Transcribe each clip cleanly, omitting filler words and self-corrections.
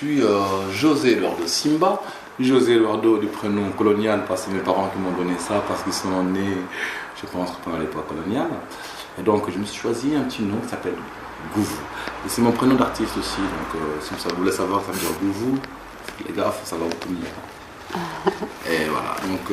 suis José Eduardo Simba. José Eduardo du prénom colonial parce que c'est mes parents qui m'ont donné ça parce qu'ils sont nés, je pense, pendant l'époque coloniale. Et donc je me suis choisi un petit nom qui s'appelle Gouvou. Et c'est mon prénom d'artiste aussi, donc si vous voulez savoir, ça veut dire Gouvou. Les gars, ça va beaucoup mieux. Et voilà, donc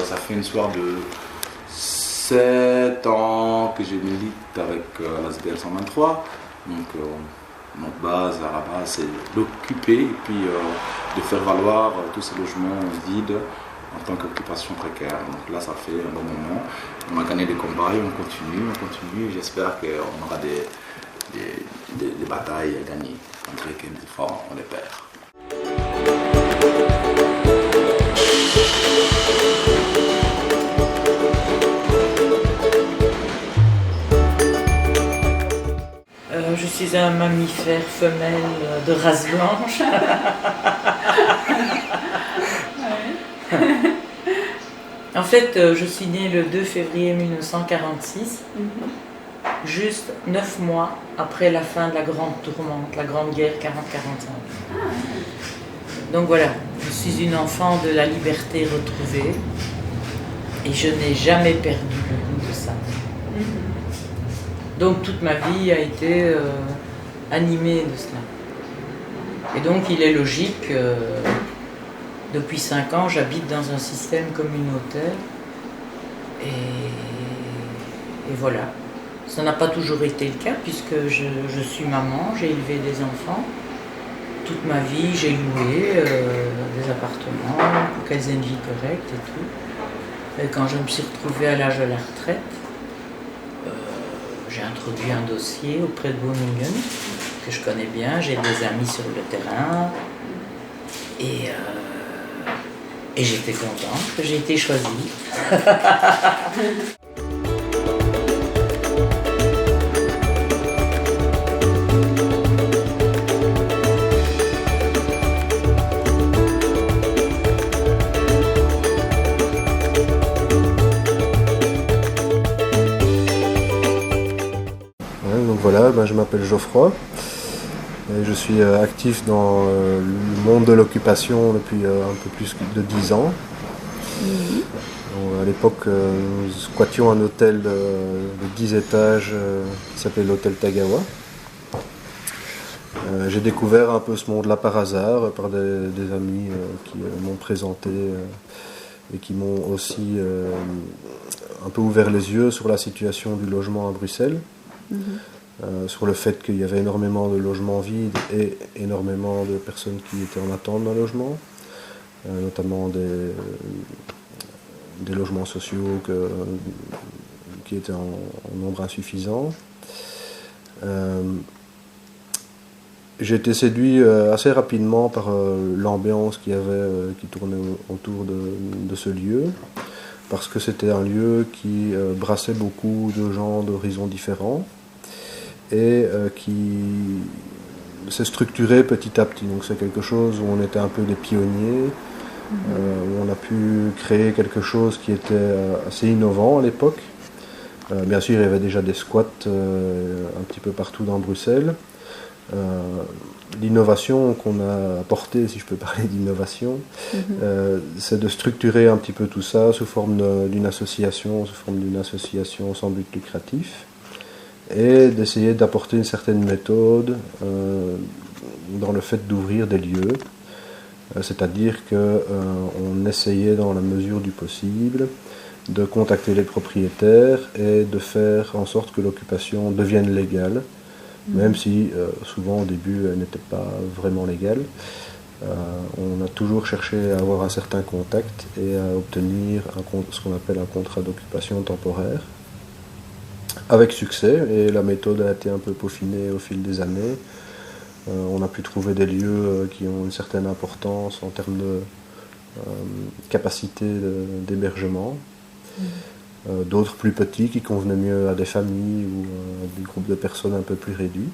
ça fait une histoire de 7 ans que je milite avec la ZDL 123. Donc notre base à la base c'est d'occuper et puis de faire valoir tous ces logements vides en tant qu'occupation précaire. Donc là ça fait un bon moment. On a gagné des combats et on continue. J'espère qu'on aura des batailles à gagner. Malgré que des fois on les perd. Je suis un mammifère femelle de race blanche. En fait, je suis née le 2 février 1946, juste 9 mois après la fin de la Grande Tourmente, la Grande Guerre 40-41. Donc voilà, je suis une enfant de la liberté retrouvée et je n'ai jamais perdu le goût de ça. Donc toute ma vie a été animée de cela. Et donc il est logique, depuis 5 ans, j'habite dans un système communautaire. Et voilà. Ça n'a pas toujours été le cas puisque je suis maman, j'ai élevé des enfants. Toute ma vie, j'ai loué des appartements pour qu'elles aient une vie correcte et tout. Et quand je me suis retrouvée à l'âge de la retraite, j'ai introduit un dossier auprès de Groningen, que je connais bien, j'ai des amis sur le terrain, et j'étais contente que j'ai été choisie. Donc voilà, je m'appelle Geoffroy et je suis actif dans le monde de l'occupation depuis un peu plus de 10 ans. Donc, à l'époque, nous squattions un hôtel de 10 étages qui s'appelait l'hôtel Tagawa. J'ai découvert un peu ce monde-là par hasard, par des amis qui m'ont présenté et qui m'ont aussi un peu ouvert les yeux sur la situation du logement à Bruxelles. Sur le fait qu'il y avait énormément de logements vides et énormément de personnes qui étaient en attente d'un logement, notamment des logements sociaux qui étaient en nombre insuffisant. J'ai été séduit assez rapidement par l'ambiance qu'il y avait, qui tournait autour de ce lieu, parce que c'était un lieu qui brassait beaucoup de gens d'horizons différents et qui s'est structuré petit à petit. Donc c'est quelque chose où on était un peu des pionniers, où on a pu créer quelque chose qui était assez innovant à l'époque. Bien sûr, il y avait déjà des squats un petit peu partout dans Bruxelles. L'innovation qu'on a apportée, si je peux parler d'innovation, c'est de structurer un petit peu tout ça sous forme d'une association, sans but lucratif, et d'essayer d'apporter une certaine méthode dans le fait d'ouvrir des lieux, c'est-à-dire qu'on essayait dans la mesure du possible de contacter les propriétaires et de faire en sorte que l'occupation devienne légale, même si souvent au début elle n'était pas vraiment légale. On a toujours cherché à avoir un certain contact et à obtenir ce qu'on appelle un contrat d'occupation temporaire, avec succès, et la méthode a été un peu peaufinée au fil des années. On a pu trouver des lieux qui ont une certaine importance en termes de capacité d'hébergement, d'autres plus petits qui convenaient mieux à des familles ou à des groupes de personnes un peu plus réduits.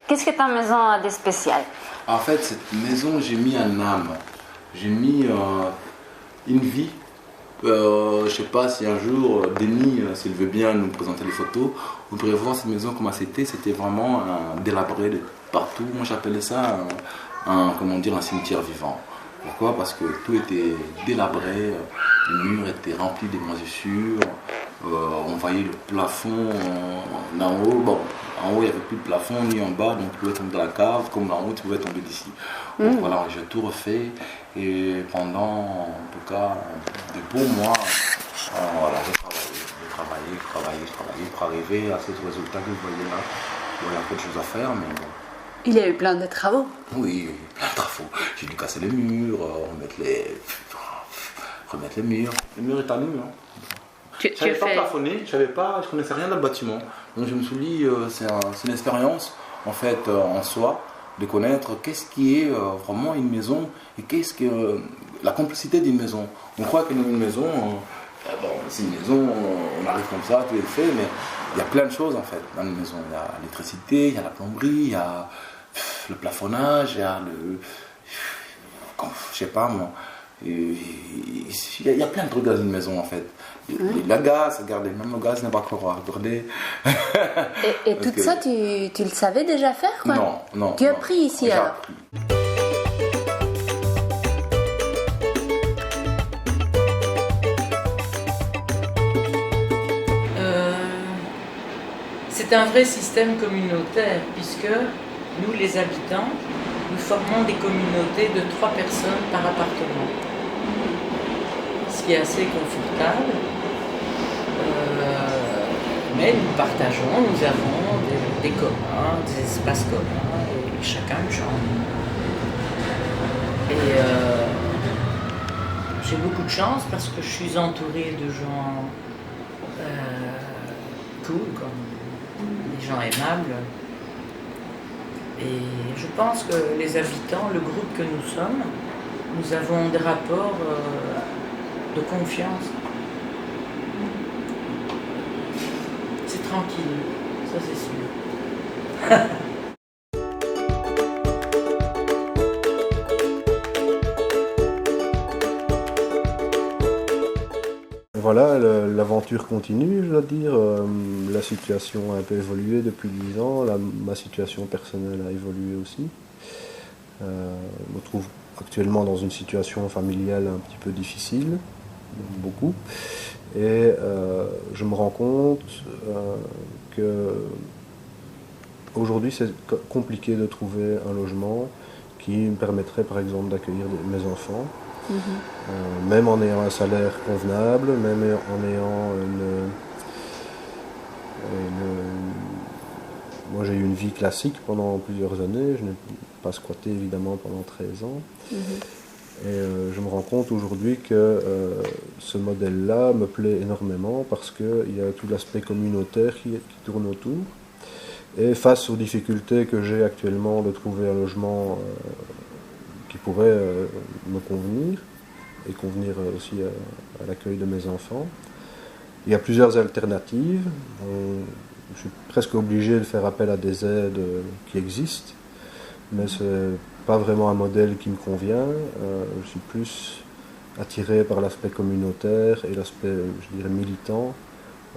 Qu'est-ce que ta maison a de spécial? En fait, cette maison, j'ai mis un âme. J'ai mis une vie. Je ne sais pas si un jour Denis, s'il veut bien nous présenter les photos, vous pourrez voir cette maison comment c'était vraiment délabré de partout. Moi j'appelais ça un cimetière vivant. Pourquoi? Parce que tout était délabré, les murs étaient remplis de moisissures, on voyait le plafond en haut. Bon, en haut il n'y avait plus de plafond ni en bas, donc tu pouvais tomber dans la cave, comme en haut tu pouvais tomber d'ici. Donc voilà, j'ai tout refait et pendant en tout cas de bons mois, voilà, j'ai travaillé pour arriver à ce résultat que vous voyez là. Il y a peu de choses à faire, mais bon. Il y a eu plein de travaux. Oui, plein de travaux. J'ai dû casser les murs, remettre les murs. Le mur est à nu. Hein. Je n'avais pas plafonné, je connaissais rien dans le bâtiment. Donc je me suis dit, c'est une expérience en fait en soi de connaître qu'est-ce qui est vraiment une maison et qu'est-ce que la complexité d'une maison. On croit que une maison, c'est une maison, on arrive comme ça, tout est fait, mais il y a plein de choses en fait dans une maison. Il y a l'électricité, il y a la plomberie, il y a le plafonnage, il y a je sais pas moi. Il y a plein de trucs dans une maison en fait. Le gaz, regardez, même le gaz n'est pas encore regardé. Et tout ça, tu le savais déjà faire quoi? Non. Tu as appris ici alors? C'est un vrai système communautaire puisque nous les habitants, nous formons des communautés de 3 personnes par appartement. Ce qui est assez confortable. Mais nous partageons, nous avons des communs, des espaces communs, et chacun une chambre. Et j'ai beaucoup de chance parce que je suis entourée de gens cool, des gens aimables. Et je pense que les habitants, le groupe que nous sommes, nous avons des rapports de confiance. C'est tranquille, ça c'est sûr. Voilà, l'aventure continue, je dois dire. La situation a un peu évolué depuis 10 ans. Ma situation personnelle a évolué aussi. Je me trouve actuellement dans une situation familiale un petit peu difficile, beaucoup. Et je me rends compte que aujourd'hui c'est compliqué de trouver un logement qui me permettrait par exemple d'accueillir mes enfants. Même en ayant un salaire convenable, même en ayant Moi j'ai eu une vie classique pendant plusieurs années, je n'ai pas squatté évidemment pendant 13 ans. Et je me rends compte aujourd'hui que ce modèle-là me plaît énormément parce qu'il y a tout l'aspect communautaire qui tourne autour. Et face aux difficultés que j'ai actuellement de trouver un logement qui pourrait me convenir, et convenir aussi à l'accueil de mes enfants. Il y a plusieurs alternatives. Je suis presque obligé de faire appel à des aides qui existent, mais ce n'est pas vraiment un modèle qui me convient. Je suis plus attiré par l'aspect communautaire et l'aspect, je dirais, militant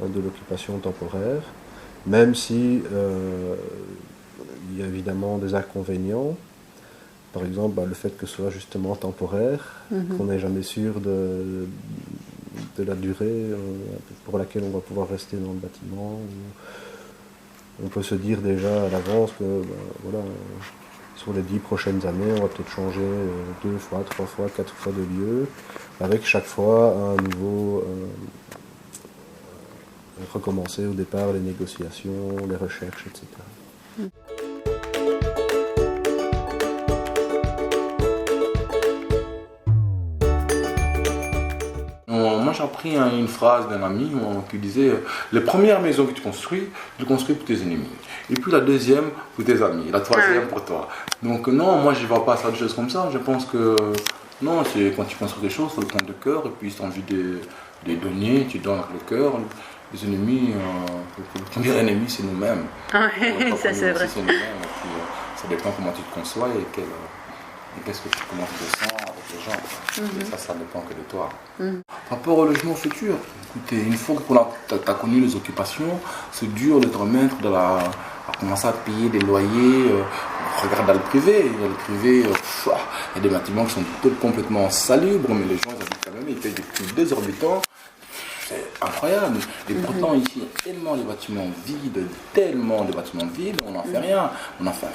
de l'occupation temporaire, même si il y a évidemment des inconvénients. Par exemple, le fait que ce soit justement temporaire, qu'on n'est jamais sûr de la durée pour laquelle on va pouvoir rester dans le bâtiment. On peut se dire déjà à l'avance que voilà, sur les 10 prochaines années, on va peut-être changer 2 fois, 3 fois, 4 fois de lieu, avec chaque fois un nouveau... recommencer au départ les négociations, les recherches, etc. Moi j'ai appris une phrase d'un ami qui disait la première maison que tu construis pour tes ennemis. Et puis la deuxième pour tes amis, la troisième pour toi. Donc non, moi je ne vois pas ça de choses comme ça. Je pense que non, c'est quand tu construis des choses, il faut le prendre de cœur. Et puis si tu as envie de donner, tu donnes avec le cœur. Les ennemis, le premier ennemi c'est nous-mêmes. Oui, ça c'est vrai. C'est nous-mêmes. Ça dépend comment tu te conçois et et comment tu te sens avec les gens. Et ça dépend que de toi. Par rapport au logement futur, écoutez, une fois que tu as connu les occupations, c'est dur de te remettre à commencer à payer des loyers. Regarde dans le privé. Dans le privé, il y a des bâtiments qui sont complètement salubres, mais les gens ils habitent quand même, ils payent des prix désorbitants. C'est incroyable. Et pourtant, ici, il y a tellement de bâtiments vides, on n'en fait rien. On en fait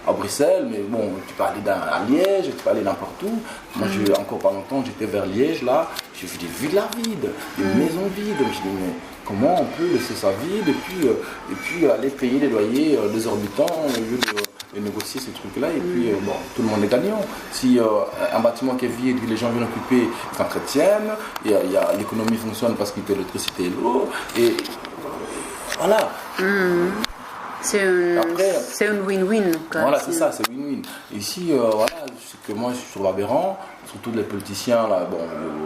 à Bruxelles, mais bon, tu peux aller à Liège, tu peux aller n'importe où. Moi, encore pas longtemps, j'étais vers Liège, là, j'ai vu des villas vides, des maisons vides. Je me suis dit, mais comment on peut laisser ça vide et puis aller payer des loyers désorbitants au lieu de négocier ces trucs-là, et puis bon, tout le monde est gagnant. Si un bâtiment qui est vide, les gens viennent occuper, ils s'entretiennent, l'économie fonctionne parce qu'il y a l'électricité et l'eau, et voilà. C'est un win-win. Voilà, c'est ça, c'est win-win. Ici, voilà, c'est que moi je suis sur l'Aberrand, surtout les politiciens, là, bon,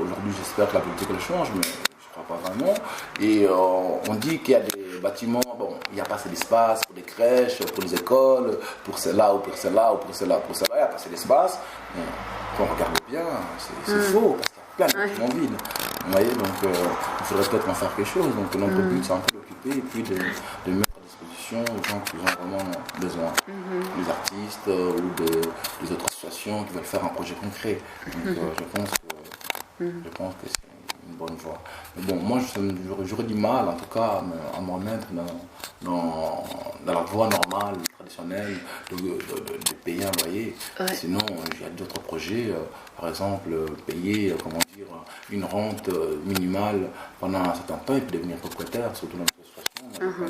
aujourd'hui j'espère que la politique elle change, mais je crois pas vraiment. Et on dit qu'il y a des bâtiments, bon, il n'y a pas assez d'espace pour des crèches, pour les écoles, pour celle-là ou pour celle-là ou pour celle-là, il n'y a pas assez d'espace. Quand on regarde bien, c'est faux, parce qu'il y a plein de bâtiments vides. Vous voyez, donc il faudrait peut-être en faire quelque chose. Donc notre but, c'est un peu d'occuper et puis de mettre à disposition aux gens qui ont vraiment besoin. Les artistes ou des autres associations qui veulent faire un projet concret. Donc je pense que c'est une bonne voie. Mais bon, moi j'aurais du mal en tout cas à me remettre dans la voie normale, traditionnelle de payer un loyer. Sinon il y a d'autres projets, par exemple payer une rente minimale pendant un certain temps et puis devenir propriétaire, surtout dans notre situation.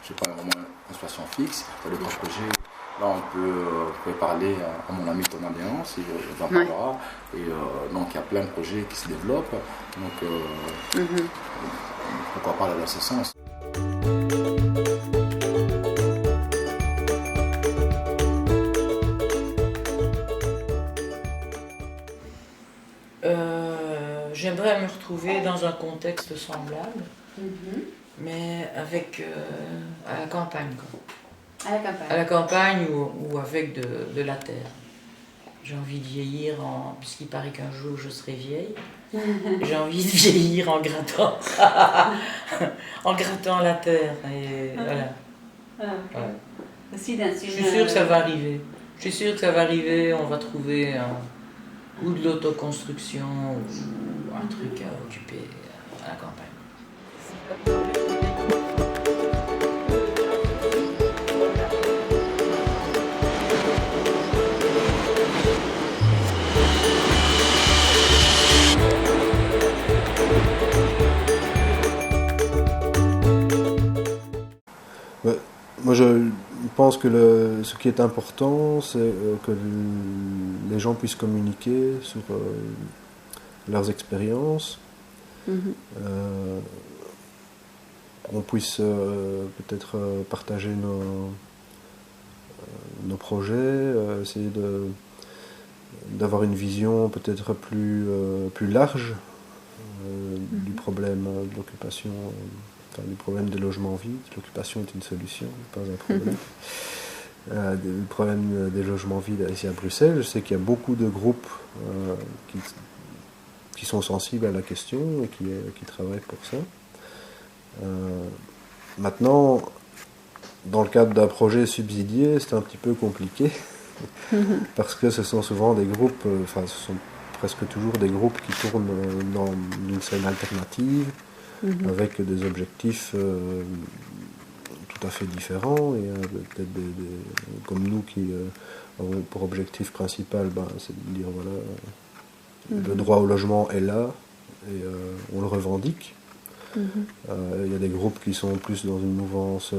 Je sais pas, une situation fixe, il y a d'autres projets. Là, on peut parler à mon ami Thomas Léance, il en parlera. Et donc, il y a plein de projets qui se développent. Donc, pourquoi pas aller dans ce sens. J'aimerais me retrouver dans un contexte semblable, mais avec à la campagne, quoi. À la campagne ou avec de la terre. J'ai envie de vieillir puisqu'il paraît qu'un jour je serai vieille. J'ai envie de vieillir en grattant, en grattant la terre. Et voilà. Voilà. Je suis sûre que ça va arriver. Je suis sûre que ça va arriver. On va trouver ou de l'autoconstruction ou un truc à occuper à la campagne. Moi, je pense que ce qui est important, c'est que les gens puissent communiquer sur leurs expériences, qu'on puisse peut-être partager nos projets, essayer d'avoir une vision peut-être plus large du problème de l'occupation. Du problème des logements vides. L'occupation est une solution, pas un problème. Le problème des logements vides ici à Bruxelles, je sais qu'il y a beaucoup de groupes qui sont sensibles à la question et qui travaillent pour ça. Maintenant, dans le cadre d'un projet subsidié, c'est un petit peu compliqué parce que ce sont souvent des groupes, ce sont presque toujours des groupes qui tournent dans une scène alternative, avec des objectifs tout à fait différents, et peut-être comme nous qui avons pour objectif principal, c'est de dire voilà, le droit au logement est là et on le revendique. Il y a des groupes qui sont plus dans une mouvance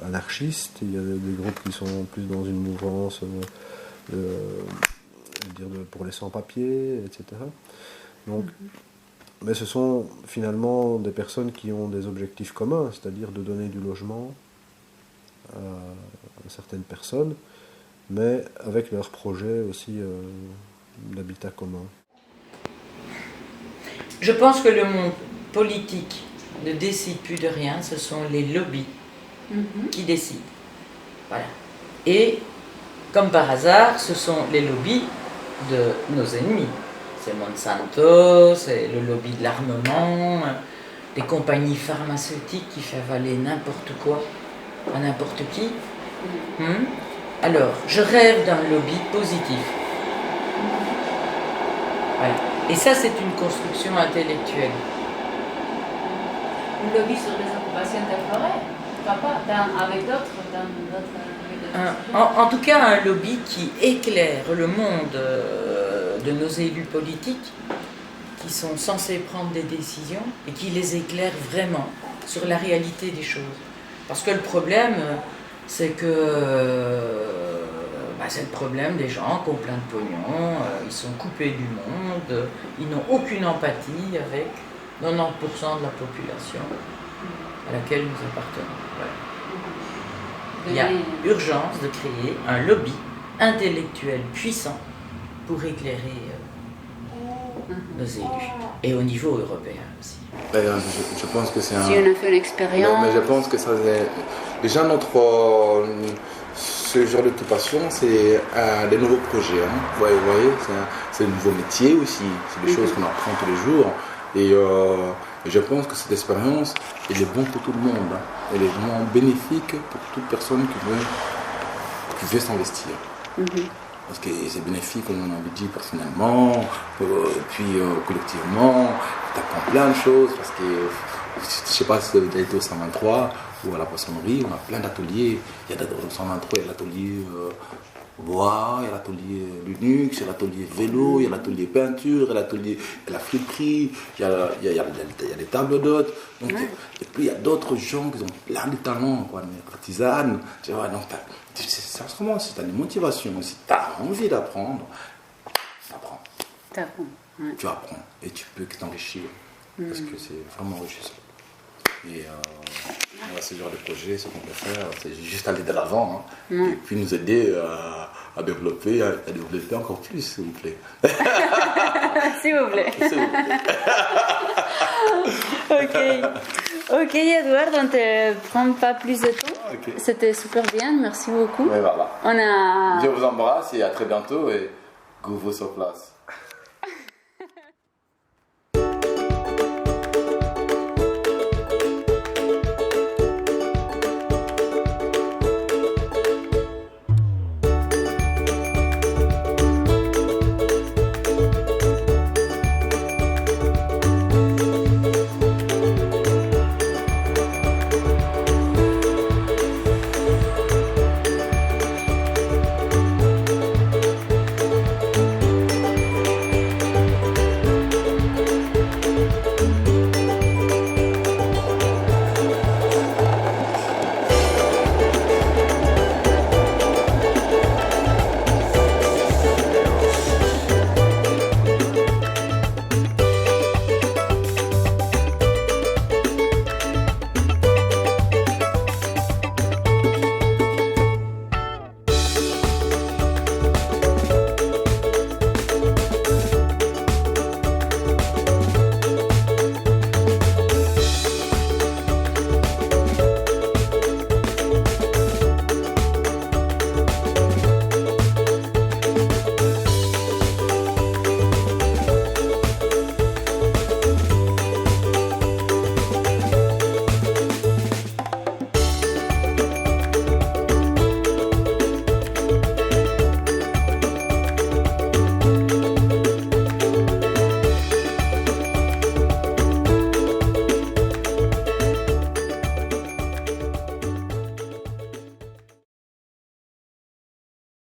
anarchiste, il y a des groupes qui sont plus dans une mouvance pour les sans-papiers, etc. Donc, mais ce sont finalement des personnes qui ont des objectifs communs, c'est-à-dire de donner du logement à certaines personnes, mais avec leur projet aussi d'habitat commun. Je pense que le monde politique ne décide plus de rien, ce sont les lobbies qui décident. Voilà. Et comme par hasard, ce sont les lobbies de nos ennemis. C'est Monsanto, c'est le lobby de l'armement, des compagnies pharmaceutiques qui font avaler n'importe quoi à n'importe qui. Alors, je rêve d'un lobby positif. Voilà. Et ça, c'est une construction intellectuelle. Un lobby sur les occupations de forêt, pas avec d'autres, En tout cas, un lobby qui éclaire le monde de nos élus politiques qui sont censés prendre des décisions et qui les éclaire vraiment sur la réalité des choses. Parce que le problème, c'est que c'est le problème des gens qui ont plein de pognon, ils sont coupés du monde, ils n'ont aucune empathie avec 90% de la population à laquelle nous appartenons. Voilà. Il y a urgence de créer un lobby intellectuel puissant pour éclairer nos élus, et au niveau européen aussi. Je pense que c'est un... Si on a fait l'expérience... Mais je pense que ça c'est... Déjà ce genre d'occupation, c'est des nouveaux projets. Hein. Vous voyez, c'est un nouveau métier aussi. C'est des choses qu'on apprend tous les jours. Et je pense que cette expérience, elle est bonne pour tout le monde. Hein. Elle est vraiment bénéfique pour toute personne qui veut s'investir. Parce que c'est bénéfique, comme on avait dit, personnellement, puis collectivement. Tu apprends plein de choses. Parce que, je ne sais pas si vous avez été au 123 ou à la poissonnerie, on a plein d'ateliers. Il y a au 123, il y a l'atelier bois, il y a l'atelier Linux, il y a l'atelier vélo, il y a l'atelier peinture, il y a l'atelier la friperie, il y a des tables d'hôtes. Et puis il y a d'autres gens qui ont plein de talents, quoi, des artisanes. Tu vois, donc vraiment, si tu as une motivation, si tu as envie d'apprendre, t'apprends. Ouais. Tu apprends et tu peux t'enrichir. Parce que c'est vraiment enrichissant. Et ce genre de projet, ce qu'on peut faire, c'est juste aller de l'avant. Hein, et puis nous aider à développer encore plus, s'il vous plaît. S'il vous plaît. Ok, Edouard, on ne te prend pas plus de temps. Okay. C'était super bien, merci beaucoup. Mais voilà. Je vous embrasse et à très bientôt et go sur place.